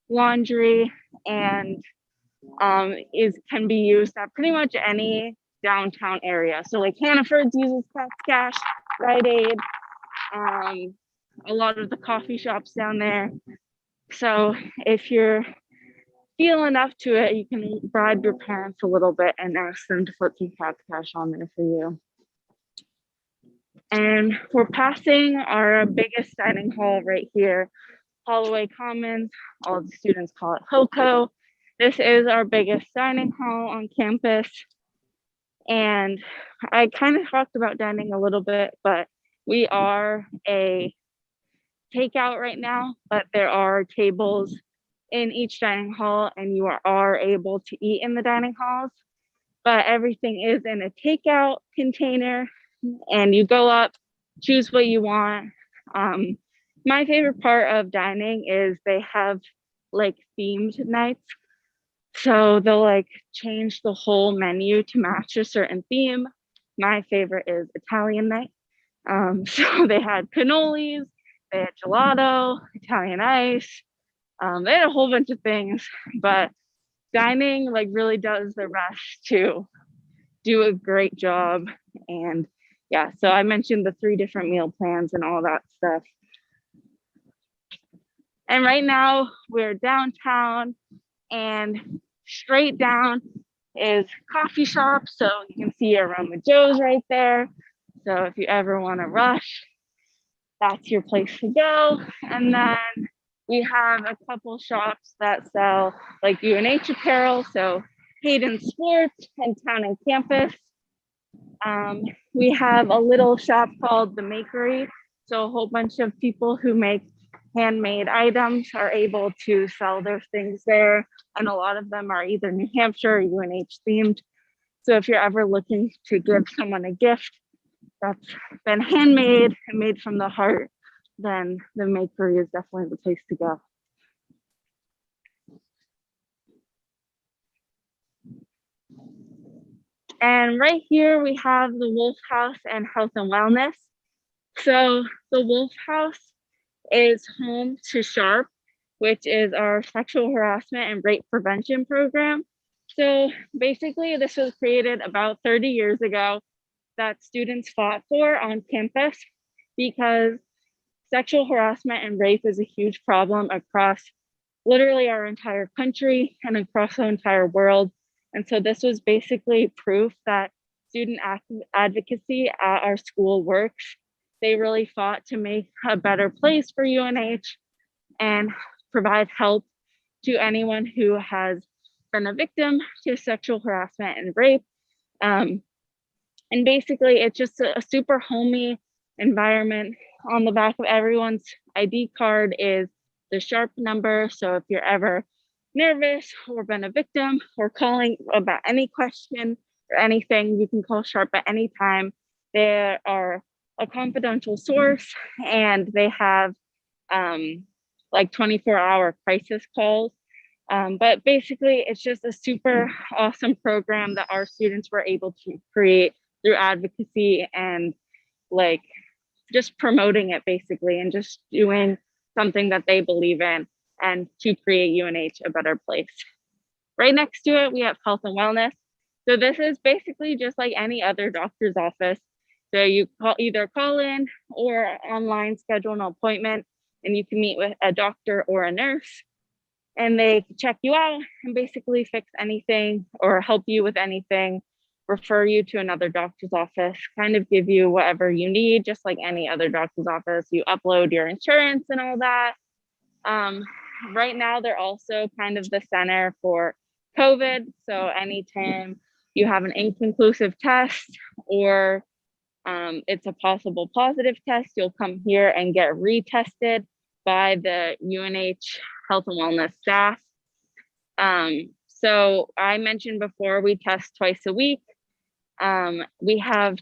S2: laundry, and can be used at pretty much any downtown area. So like Hannaford's uses Cat's Cash, Rite Aid, a lot of the coffee shops down there. So if you're feeling up to it, you can bribe your parents a little bit and ask them to put some Cat's Cash on there for you. And for passing, our biggest dining hall right here, Holloway Commons, all the students call it HOCO. This is our biggest dining hall on campus. And I kind of talked about dining a little bit, but we are a takeout right now, but there are tables in each dining hall and you are able to eat in the dining halls, but everything is in a takeout container and you go up, choose what you want. My favorite part of dining is they have like themed nights. So they'll like change the whole menu to match a certain theme. My favorite is Italian night. So they had cannolis, they had gelato, Italian ice. They had a whole bunch of things, but dining like really does the rest to do a great job. And yeah, so I mentioned the 3 different meal plans and all that stuff. And right now we're downtown and straight down is coffee shops. So you can see Aroma Joe's right there. So if you ever want to rush, that's your place to go. And then we have a couple shops that sell like UNH apparel. So Hayden Sports and Town and Campus. We have a little shop called The Makery. So a whole bunch of people who make handmade items are able to sell their things there. And a lot of them are either New Hampshire or UNH themed. So if you're ever looking to give someone a gift that's been handmade and made from the heart, then the Makery is definitely the place to go. And right here we have the Wolf House and Health and Wellness. So the Wolf House is home to SHARP, which is our sexual harassment and rape prevention program. So basically this was created about 30 years ago that students fought for on campus because sexual harassment and rape is a huge problem across literally our entire country and across the entire world. And so this was basically proof that student advocacy at our school works. They really fought to make a better place for UNH and provide help to anyone who has been a victim to sexual harassment and rape. And basically it's just a super homey environment. On the back of everyone's ID card is the SHARP number. So if you're ever nervous or been a victim or calling about any question or anything, you can call SHARP at any time. They are a confidential source and they have like 24-hour crisis calls. But basically it's just a super awesome program that our students were able to create through advocacy and like just promoting it basically and just doing something that they believe in and to create UNH a better place. Right next to it, we have health and wellness. So this is basically just like any other doctor's office. So you either call in or online schedule an appointment and you can meet with a doctor or a nurse, and they check you out and basically fix anything or help you with anything, refer you to another doctor's office, kind of give you whatever you need, just like any other doctor's office. You upload your insurance and all that. Right now, they're also kind of the center for COVID. So anytime you have an inconclusive test or it's a possible positive test, you'll come here and get retested by the UNH health and wellness staff. So I mentioned before, we test twice a week. We have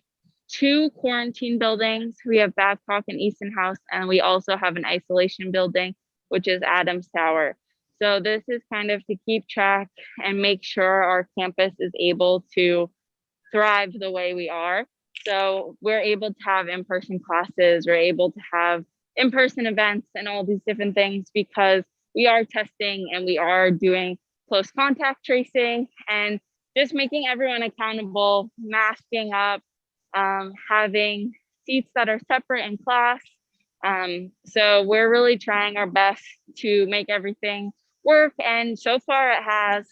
S2: 2 quarantine buildings. We have Babcock and Easton House, and we also have an isolation building, which is Adams Tower. So this is kind of to keep track and make sure our campus is able to thrive the way we are. So we're able to have in-person classes, we're able to have in-person events and all these different things because we are testing and we are doing close contact tracing and just making everyone accountable, masking up, having seats that are separate in class. So we're really trying our best to make everything work. And so far it has.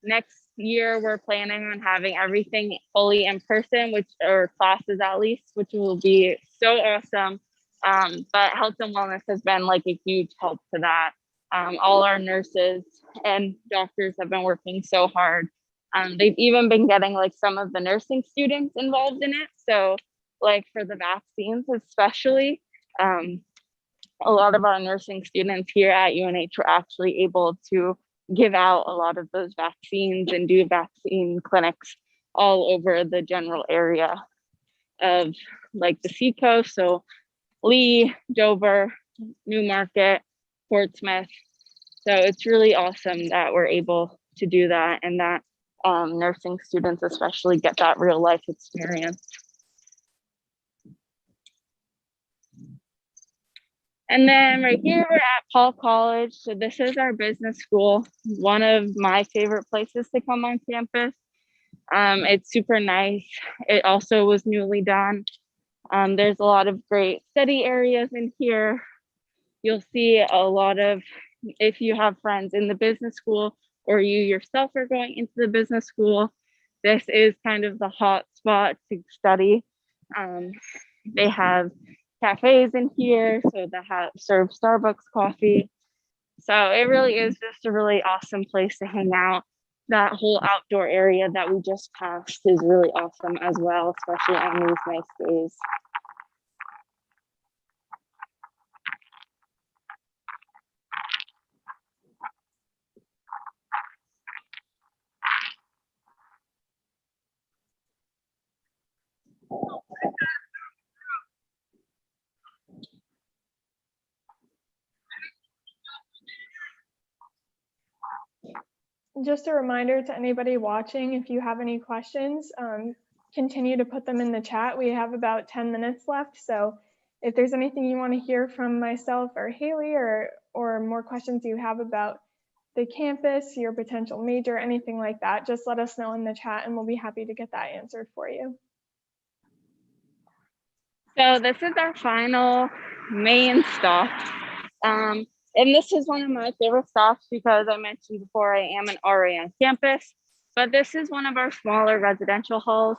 S2: Next year, we're planning on having everything fully in person, or classes at least, which will be so awesome. But health and wellness has been like a huge help to that. All our nurses and doctors have been working so hard. They've even been getting like some of the nursing students involved in it. So like for the vaccines, especially, a lot of our nursing students here at UNH were actually able to give out a lot of those vaccines and do vaccine clinics all over the general area of like the Seacoast. So Lee, Dover, Newmarket, Portsmouth. So it's really awesome that we're able to do that and that nursing students especially get that real life experience. And then right here, we're at Paul College. So this is our business school, one of my favorite places to come on campus. It's super nice. It also was newly done. There's a lot of great study areas in here. You'll see a lot of, if you have friends in the business school or you yourself are going into the business school, this is kind of the hot spot to study. They have cafes in here, so that serve Starbucks coffee. So it really is just a really awesome place to hang out. That whole outdoor area that we just passed is really awesome as well, especially on these nice days.
S1: Just a reminder to anybody watching, if you have any questions, continue to put them in the chat. We have about 10 minutes left. So if there's anything you want to hear from myself or Hailey or more questions you have about the campus, your potential major, anything like that, just let us know in the chat and we'll be happy to get that answered for you.
S2: So this is our final main stop. And this is one of my favorite stops because I mentioned before I am an RA on campus, but this is one of our smaller residential halls.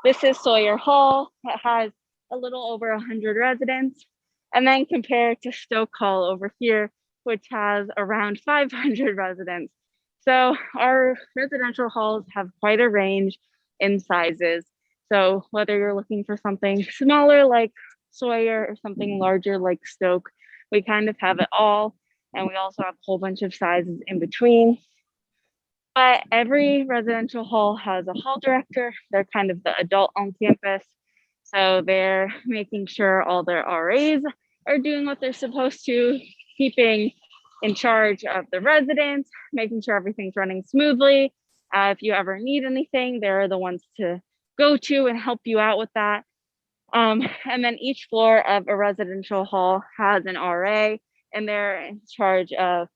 S2: This is Sawyer Hall. It has a little over 100 residents. And then compared to Stoke Hall over here, which has around 500 residents. So our residential halls have quite a range in sizes. So whether you're looking for something smaller like Sawyer or something larger like Stoke, we kind of have it all. And we also have a whole bunch of sizes in between. But every residential hall has a hall director. They're kind of the adult on campus. So they're making sure all their RAs are doing what they're supposed to, keeping in charge of the residents, making sure everything's running smoothly. If you ever need anything, they're the ones to go to and help you out with that. And then each floor of a residential hall has an RA, and they're in charge of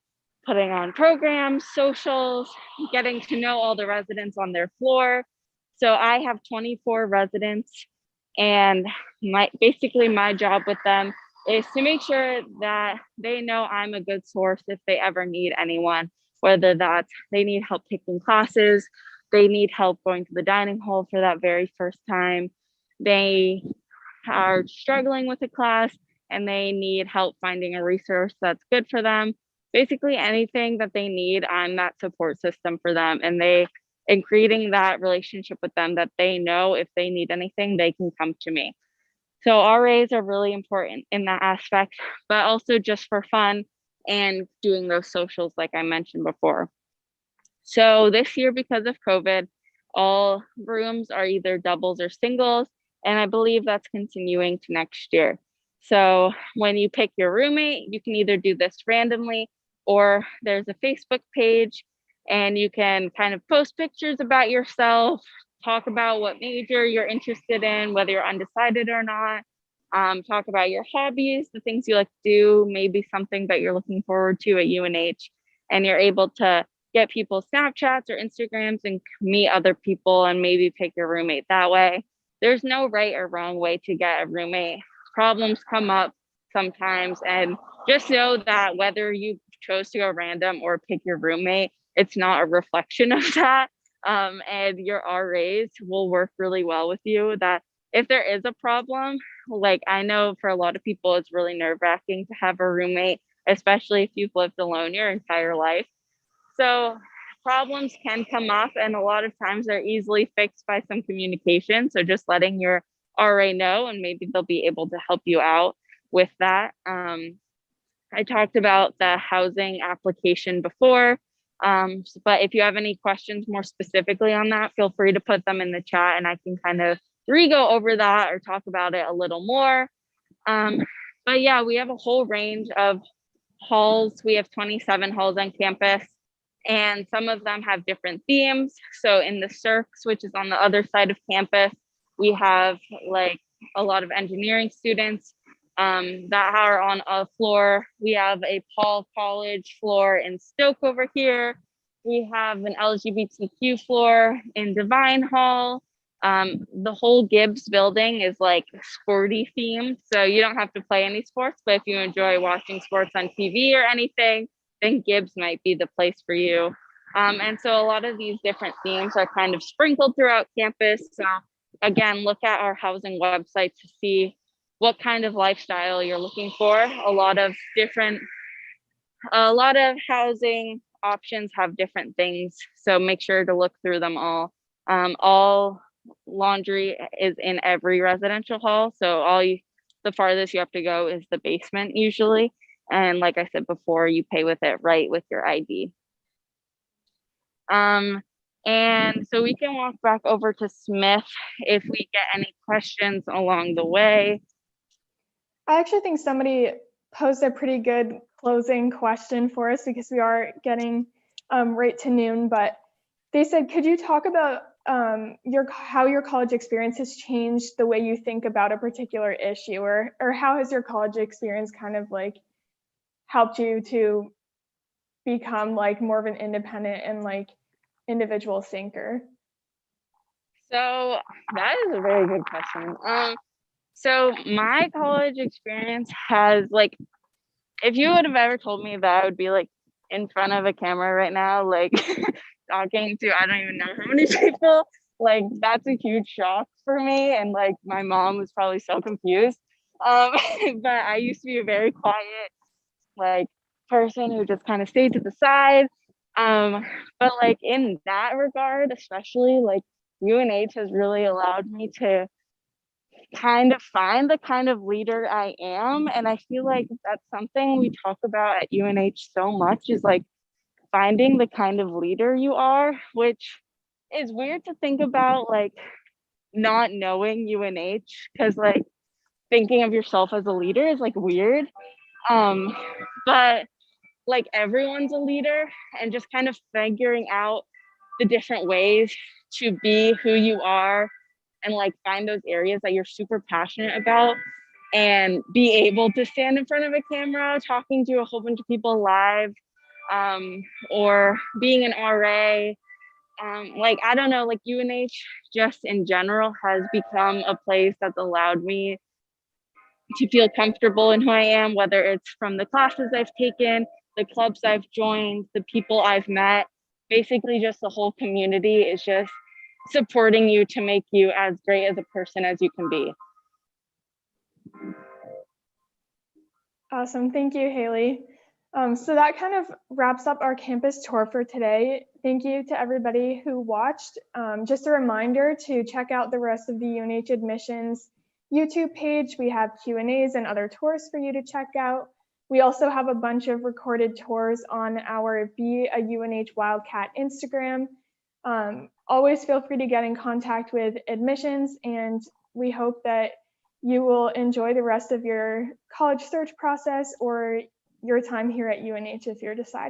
S2: putting on programs, socials, getting to know all the residents on their floor. So I have 24 residents, and basically my job with them is to make sure that they know I'm a good source if they ever need anyone, whether that's they need help taking classes, they need help going to the dining hall for that very first time, they are struggling with a class and they need help finding a resource that's good for them. Basically, anything that they need, I'm that support system for them. And creating that relationship with them that they know if they need anything, they can come to me. So RAs are really important in that aspect, but also just for fun and doing those socials like I mentioned before. So this year, because of COVID, all rooms are either doubles or singles, and I believe that's continuing to next year. So when you pick your roommate, you can either do this randomly or there's a Facebook page and you can kind of post pictures about yourself, talk about what major you're interested in, whether you're undecided or not, talk about your hobbies, the things you like to do, maybe something that you're looking forward to at UNH, and you're able to get people's Snapchats or Instagrams and meet other people and maybe pick your roommate that way. There's no right or wrong way to get a roommate. Problems come up sometimes, and just know that whether you chose to go random or pick your roommate, it's not a reflection of that. And your RAs will work really well with you. That if there is a problem, like I know for a lot of people, it's really nerve-wracking to have a roommate, especially if you've lived alone your entire life. So problems can come up, and a lot of times they're easily fixed by some communication. So just letting your RA know, and maybe they'll be able to help you out with that. I talked about the housing application before, but if you have any questions more specifically on that, feel free to put them in the chat and I can kind of re-go over that or talk about it a little more. But yeah, we have a whole range of halls. We have 27 halls on campus, and some of them have different themes. So in the Cirques, which is on the other side of campus, we have like a lot of engineering students that are on a floor. We have a Paul College floor in Stoke over here. We have an LGBTQ floor in Divine Hall. The whole Gibbs building is like sporty themed, so you don't have to play any sports, but if you enjoy watching sports on TV or anything, then Gibbs might be the place for you. And so a lot of these different themes are kind of sprinkled throughout campus. So again, look at our housing website to see what kind of lifestyle you're looking for. A lot of housing options have different things, so make sure to look through them all. All laundry is in every residential hall, so the farthest you have to go is the basement usually, and like I said before, you pay with it right with your ID. And so we can walk back over to Smith if we get any questions along the way.
S1: I actually think somebody posed a pretty good closing question for us because we are getting right to noon, but they said, could you talk about how your college experience has changed the way you think about a particular issue, or how has your college experience kind of like helped you to become like more of an independent and like individual thinker?
S2: So that is a very good question. So my college experience has like, if you would have ever told me that I would be like in front of a camera right now, like talking to, I don't even know how many people, like that's a huge shock for me. And like my mom was probably so confused. But I used to be a very quiet, like person who just kind of stayed to the side. But like in that regard, especially like UNH has really allowed me to kind of find the kind of leader I am. And I feel like that's something we talk about at UNH so much, is like finding the kind of leader you are, which is weird to think about, like not knowing UNH, because like thinking of yourself as a leader is like weird. But like everyone's a leader, and just kind of figuring out the different ways to be who you are and like find those areas that you're super passionate about and be able to stand in front of a camera talking to a whole bunch of people live, or being an RA. Like I don't know, like UNH just in general has become a place that's allowed me to feel comfortable in who I am, whether it's from the classes I've taken, the clubs I've joined, the people I've met. Basically, just the whole community is just supporting you to make you as great as a person as you can be.
S1: Awesome. Thank you, Hailey. So that kind of wraps up our campus tour for today. Thank you to everybody who watched. Just a reminder to check out the rest of the UNH Admissions YouTube page. We have Q&As and other tours for you to check out. We also have a bunch of recorded tours on our Be a UNH Wildcat Instagram. Always feel free to get in contact with admissions, and we hope that you will enjoy the rest of your college search process or your time here at UNH if you're deciding.